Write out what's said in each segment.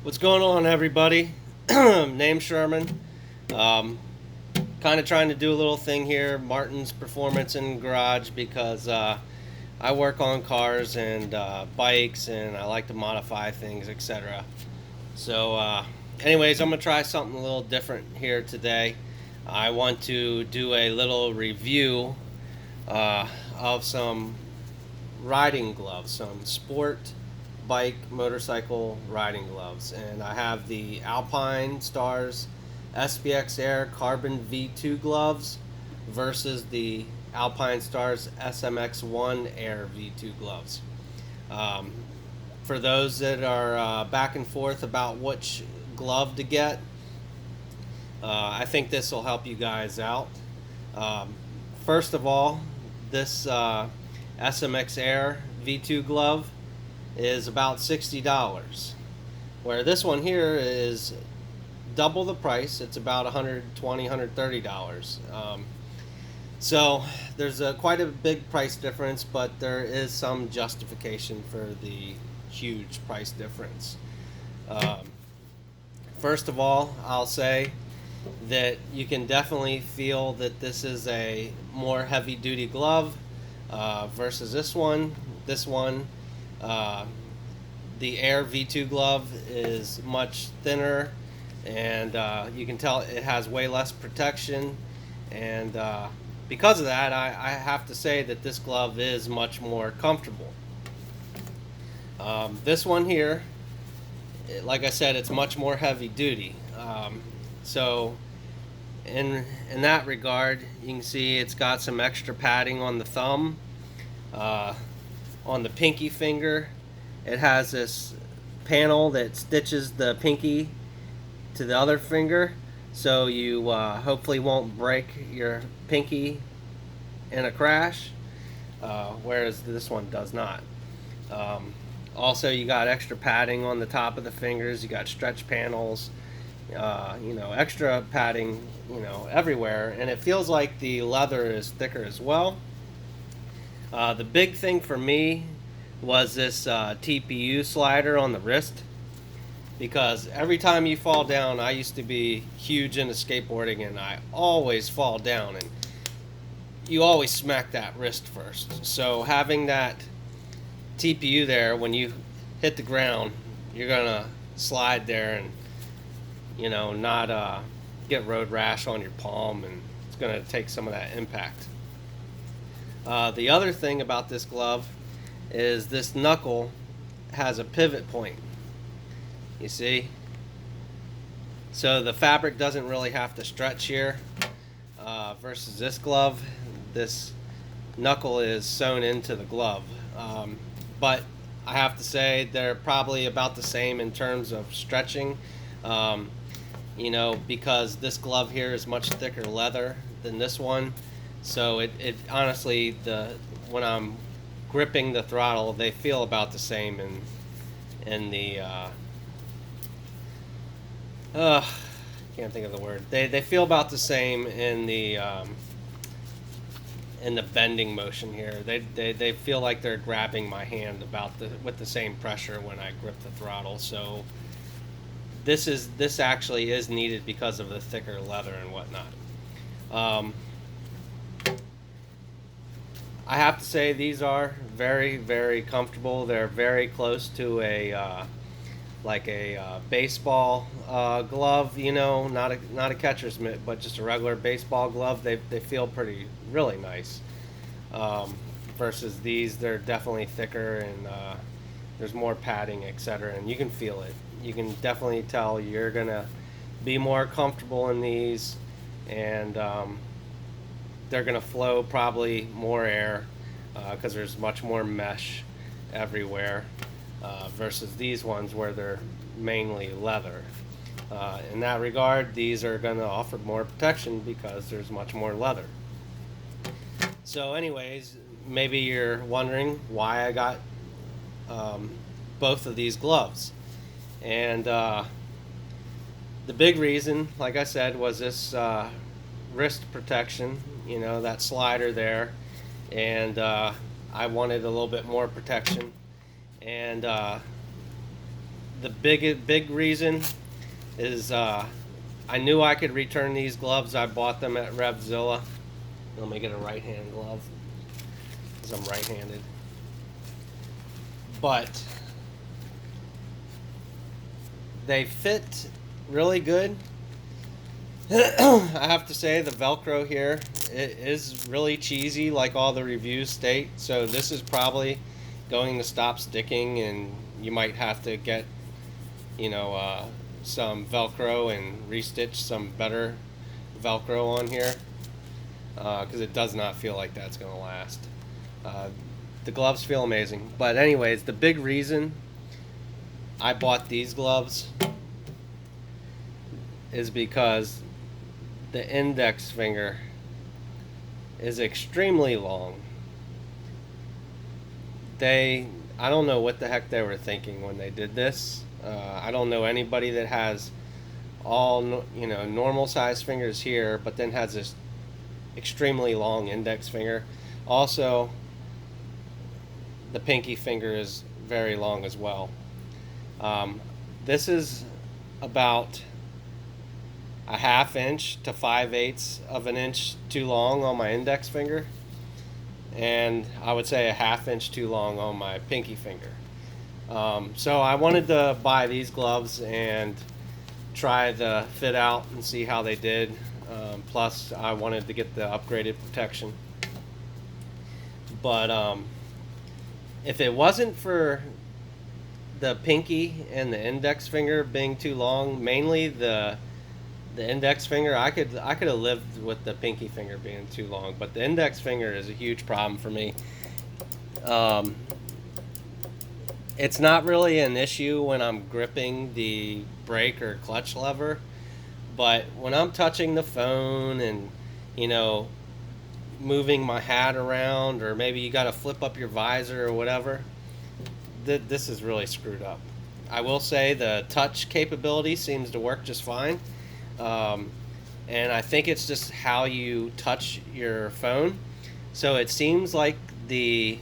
What's going on, everybody? Name Sherman. Um, kind of trying to do a little thing here, Martin's Performance in Garage, because I work on cars and bikes, and I like to modify things, etc. So, anyways, I'm gonna try something a little different here today. I want to do a little review of some riding gloves, some sport bike motorcycle riding gloves, and I have the Alpinestars SPX Air Carbon V2 gloves versus the Alpinestars SMX-1 Air V2 gloves. Um, for those that are back and forth about which glove to get, I think this will help you guys out. Um, First of all, this SMX Air V2 glove is about $60, where this one here is double the price. It's about $120, $130. So there's quite a big price difference, but there is some justification for the huge price difference. First of all, I'll say that you can definitely feel that this is a more heavy-duty glove versus this one. This one, the Air V2 glove, is much thinner, and you can tell it has way less protection, and because of that, I have to say that this glove is much more comfortable. This one here, like I said, it's much more heavy duty. So in that regard, you can see it's got some extra padding on the thumb. On the pinky finger, it has this panel that stitches the pinky to the other finger, so you hopefully won't break your pinky in a crash, whereas this one does not. Also, you got extra padding on the top of the fingers. You got stretch panels, extra padding, everywhere, and it feels like the leather is thicker as well. The big thing for me was this TPU slider on the wrist, because every time you fall down, I used to be huge into skateboarding, and I always fall down, and you always smack that wrist first. So having that TPU there, when you hit the ground, you're gonna slide there and not get road rash on your palm, and it's gonna take some of that impact. The other thing about this glove is this knuckle has a pivot point. You see? So the fabric doesn't really have to stretch here, versus this glove. This knuckle is sewn into the glove. But I have to say they're probably about the same in terms of stretching, because this glove here is much thicker leather than this one. So it honestly, when I'm gripping the throttle, they feel about the same in the can't think of the word. They feel about the same in the bending motion here. They feel like they're grabbing my hand with the same pressure when I grip the throttle. So this actually is needed because of the thicker leather and whatnot. I have to say these are very, very comfortable. They're very close to a baseball glove, not a catcher's mitt, but just a regular baseball glove. They feel really nice. Versus these, they're definitely thicker, and there's more padding, etc. And you can feel it. You can definitely tell you're gonna be more comfortable in these, and they're going to flow probably more air because there's much more mesh everywhere, versus these ones where they're mainly leather. In that regard, these are going to offer more protection because there's much more leather. So anyways, maybe you're wondering why I got both of these gloves. And the big reason, like I said, was this wrist protection, that slider there, and I wanted a little bit more protection. And the big reason is I knew I could return these gloves. I bought them at Revzilla. Let me get a right hand glove because I'm right-handed. But they fit really good. I have to say the Velcro here, it is really cheesy like all the reviews state. So this is probably going to stop sticking, and you might have to get, you know, some Velcro and restitch some better Velcro on here, because it does not feel like that's going to last. The gloves feel amazing. But anyways, the big reason I bought these gloves is because the index finger is extremely long. I don't know what the heck they were thinking when they did this. I don't know anybody that has all, you know, normal size fingers here, but then has this extremely long index finger. Also, the pinky finger is very long as well. This is about a 1/2 inch to 5/8 of an inch too long on my index finger, and I would say a 1/2 inch too long on my pinky finger. So I wanted to buy these gloves and try the fit out and see how they did. Plus I wanted to get the upgraded protection. But if it wasn't for the pinky and the index finger being too long, mainly the index finger, I could have lived with the pinky finger being too long, but the index finger is a huge problem for me. It's not really an issue when I'm gripping the brake or clutch lever, but when I'm touching the phone and, you know, moving my hat around, or maybe you got to flip up your visor or whatever, this is really screwed up. I will say the touch capability seems to work just fine. And I think it's just how you touch your phone. So it seems like the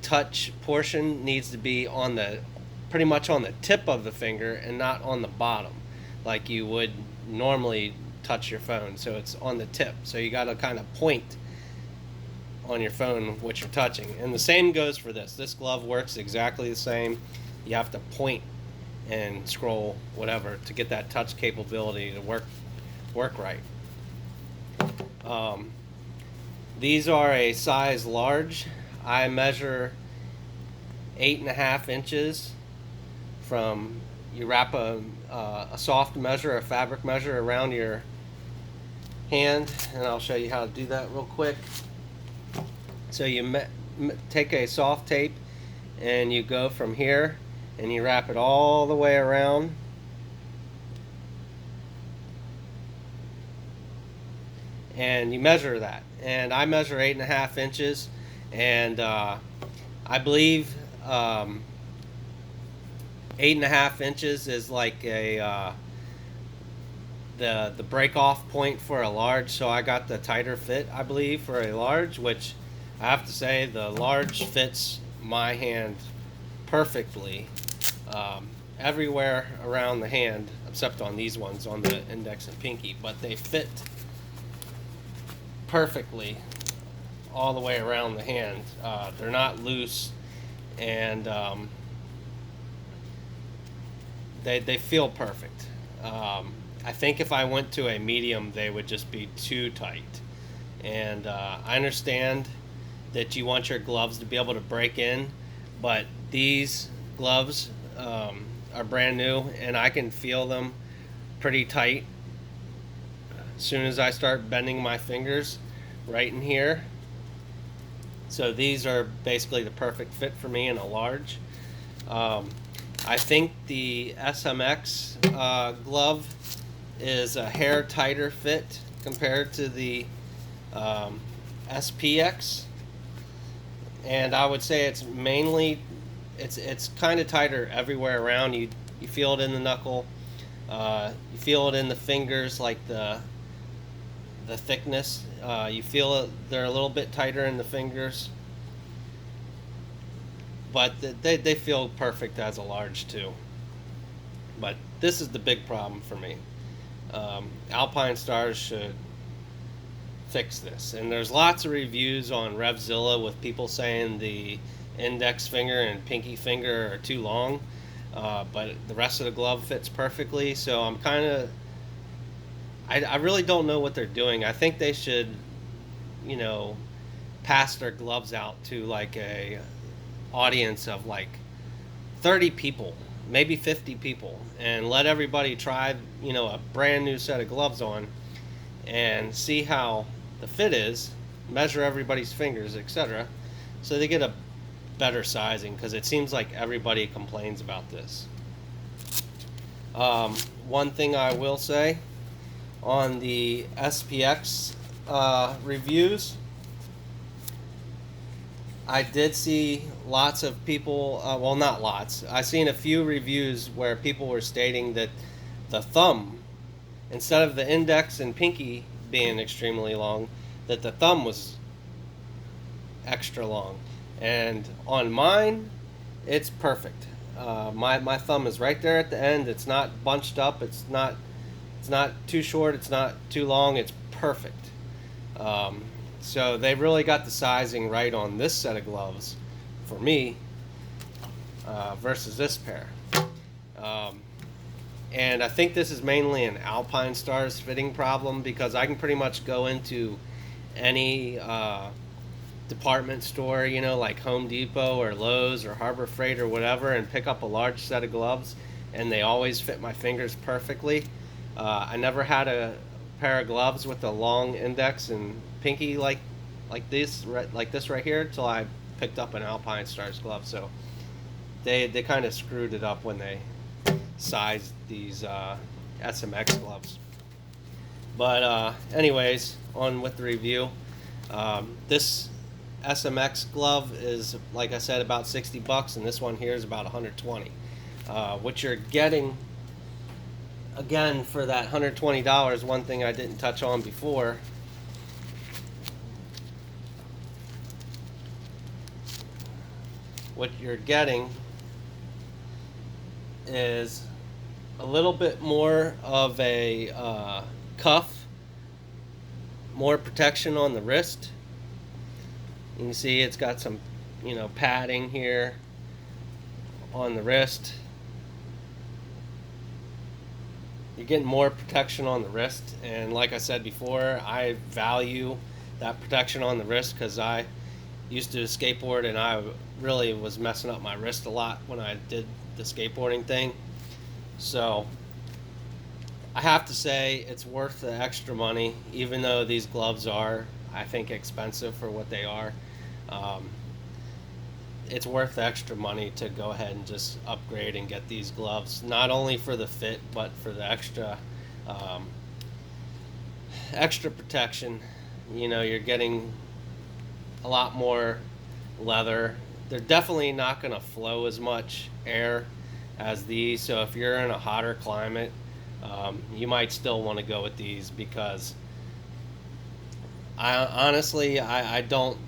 touch portion needs to be on pretty much on the tip of the finger and not on the bottom, like you would normally touch your phone. So it's on the tip. So you got to kind of point on your phone what you're touching. And the same goes for this. This glove works exactly the same. You have to point and scroll whatever to get that touch capability to work right. These are a size large. I measure 8.5 inches from, you wrap a soft measure, a fabric measure around your hand, and I'll show you how to do that real quick. So you take a soft tape and you go from here and you wrap it all the way around, and you measure that. And I measure 8.5 inches, and I believe 8.5 inches is like the break off point for a large. So I got the tighter fit, I believe, for a large, which I have to say the large fits my hand perfectly, everywhere around the hand except on these ones on the index and pinky, but they fit perfectly all the way around the hand. They're not loose, and they feel perfect. I think if I went to a medium, they would just be too tight. And I understand that you want your gloves to be able to break in, but these gloves are brand new, and I can feel them pretty tight as soon as I start bending my fingers right in here. So these are basically the perfect fit for me in a large. I think the SMX glove is a hair tighter fit compared to the SPX, and I would say it's mainly it's kind of tighter everywhere around. You feel it in the knuckle, you feel it in the fingers, like the thickness. You feel it, they're a little bit tighter in the fingers, but they feel perfect as a large too. But this is the big problem for me. Alpinestars should fix this. And there's lots of reviews on Revzilla with people saying the index finger and pinky finger are too long, but the rest of the glove fits perfectly. So I'm kind of, I really don't know what they're doing. I think they should, you know, pass their gloves out to like a audience of like 30 people, maybe 50 people, and let everybody try, you know, a brand new set of gloves on and see how the fit is, measure everybody's fingers, etc., so they get a better sizing, because it seems like everybody complains about this. One thing I will say on the SPX reviews, I did see lots of people, well, not lots, I've seen a few reviews where people were stating that the thumb, instead of the index and pinky being extremely long, that the thumb was extra long. And on mine, it's perfect. My thumb is right there at the end. It's not bunched up. It's not too short. It's not too long. It's perfect. So they really got the sizing right on this set of gloves for me versus this pair. And I think this is mainly an Alpinestars fitting problem, because I can pretty much go into any department store, you know, like Home Depot or Lowe's or Harbor Freight or whatever, and pick up a large set of gloves, and they always fit my fingers perfectly. I never had a pair of gloves with a long index and pinky like this right here till I picked up an Alpinestars glove. So they kind of screwed it up when they sized these SMX gloves. But anyways, on with the review. This SMX glove is, like I said, about 60 bucks, and this one here is about 120. What you're getting, again, for that $120, one thing I didn't touch on before, what you're getting is a little bit more of a cuff, more protection on the wrist. You can see it's got some, you know, padding here on the wrist. You're getting more protection on the wrist, and like I said before, I value that protection on the wrist, because I used to skateboard and I really was messing up my wrist a lot when I did the skateboarding thing. So I have to say it's worth the extra money, even though these gloves are, I think, expensive for what they are. It's worth the extra money to go ahead and just upgrade and get these gloves, not only for the fit, but for the extra protection. You know, you're getting a lot more leather. They're definitely not going to flow as much air as these, so if you're in a hotter climate, you might still want to go with these, because I don't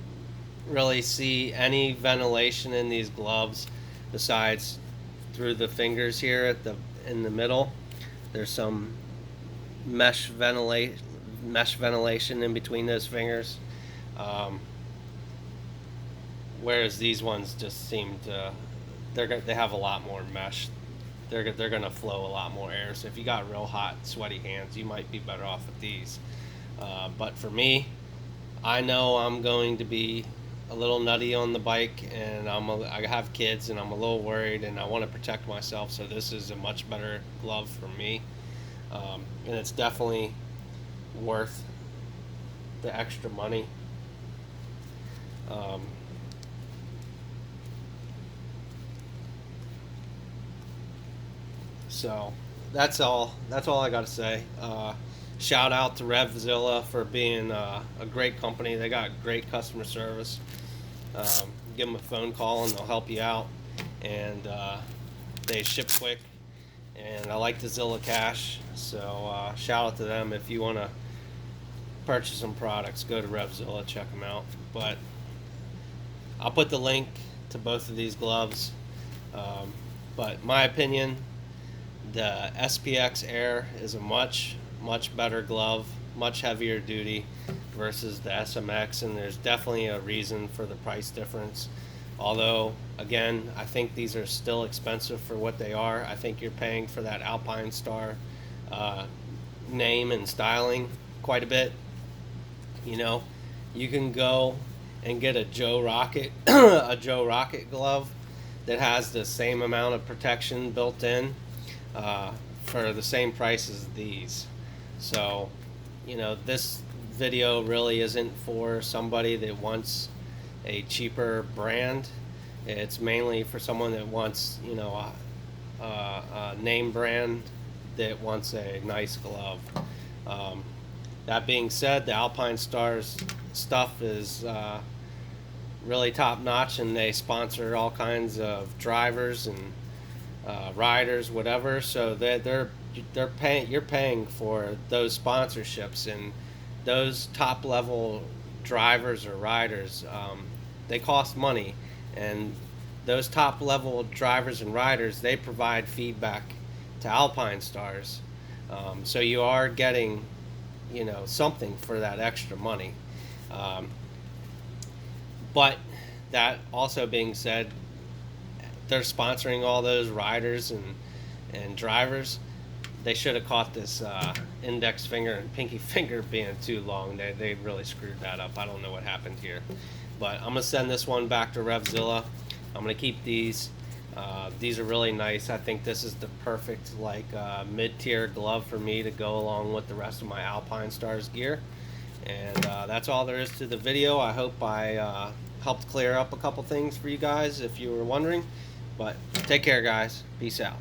really see any ventilation in these gloves besides through the fingers here in the middle. There's some mesh ventilation in between those fingers, whereas these ones just seem to, they have a lot more mesh. They're going to flow a lot more air. So if you got real hot, sweaty hands, you might be better off with these. But for me, I know I'm going to be a little nutty on the bike, and I have kids, and I'm a little worried, and I want to protect myself. So this is a much better glove for me, and it's definitely worth the extra money. So that's all I got to say. Shout out to Revzilla for being a great company. They got great customer service. Give them a phone call and they'll help you out. And they ship quick. And I like the Zilla Cash. So shout out to them. If you want to purchase some products, go to Revzilla, check them out. But I'll put the link to both of these gloves. But my opinion, The SPX Air is a much better glove, much heavier duty versus the SMX, and there's definitely a reason for the price difference. Although, again, I think these are still expensive for what they are. I think you're paying for that Alpinestars name and styling quite a bit. You know, you can go and get a Joe Rocket a Joe Rocket glove that has the same amount of protection built in uh, for the same price as these. So, you know, this video really isn't for somebody that wants a cheaper brand. It's mainly for someone that wants, you know, a name brand that wants a nice glove. Um, that being said, the Alpinestars stuff is really top notch, and they sponsor all kinds of drivers and riders, whatever. So they're paying. You're paying for those sponsorships, and those top level drivers or riders. They cost money, and those top level drivers and riders, they provide feedback to Alpinestars. So you are getting, you know, something for that extra money. Um, but that also being said, they're sponsoring all those riders and drivers. They should have caught this index finger and pinky finger being too long. They really screwed that up. I don't know what happened here. But I'm going to send this one back to RevZilla. I'm going to keep these. These are really nice. I think this is the perfect mid-tier glove for me to go along with the rest of my Alpinestars gear. And that's all there is to the video. I hope I helped clear up a couple things for you guys if you were wondering. But take care, guys. Peace out.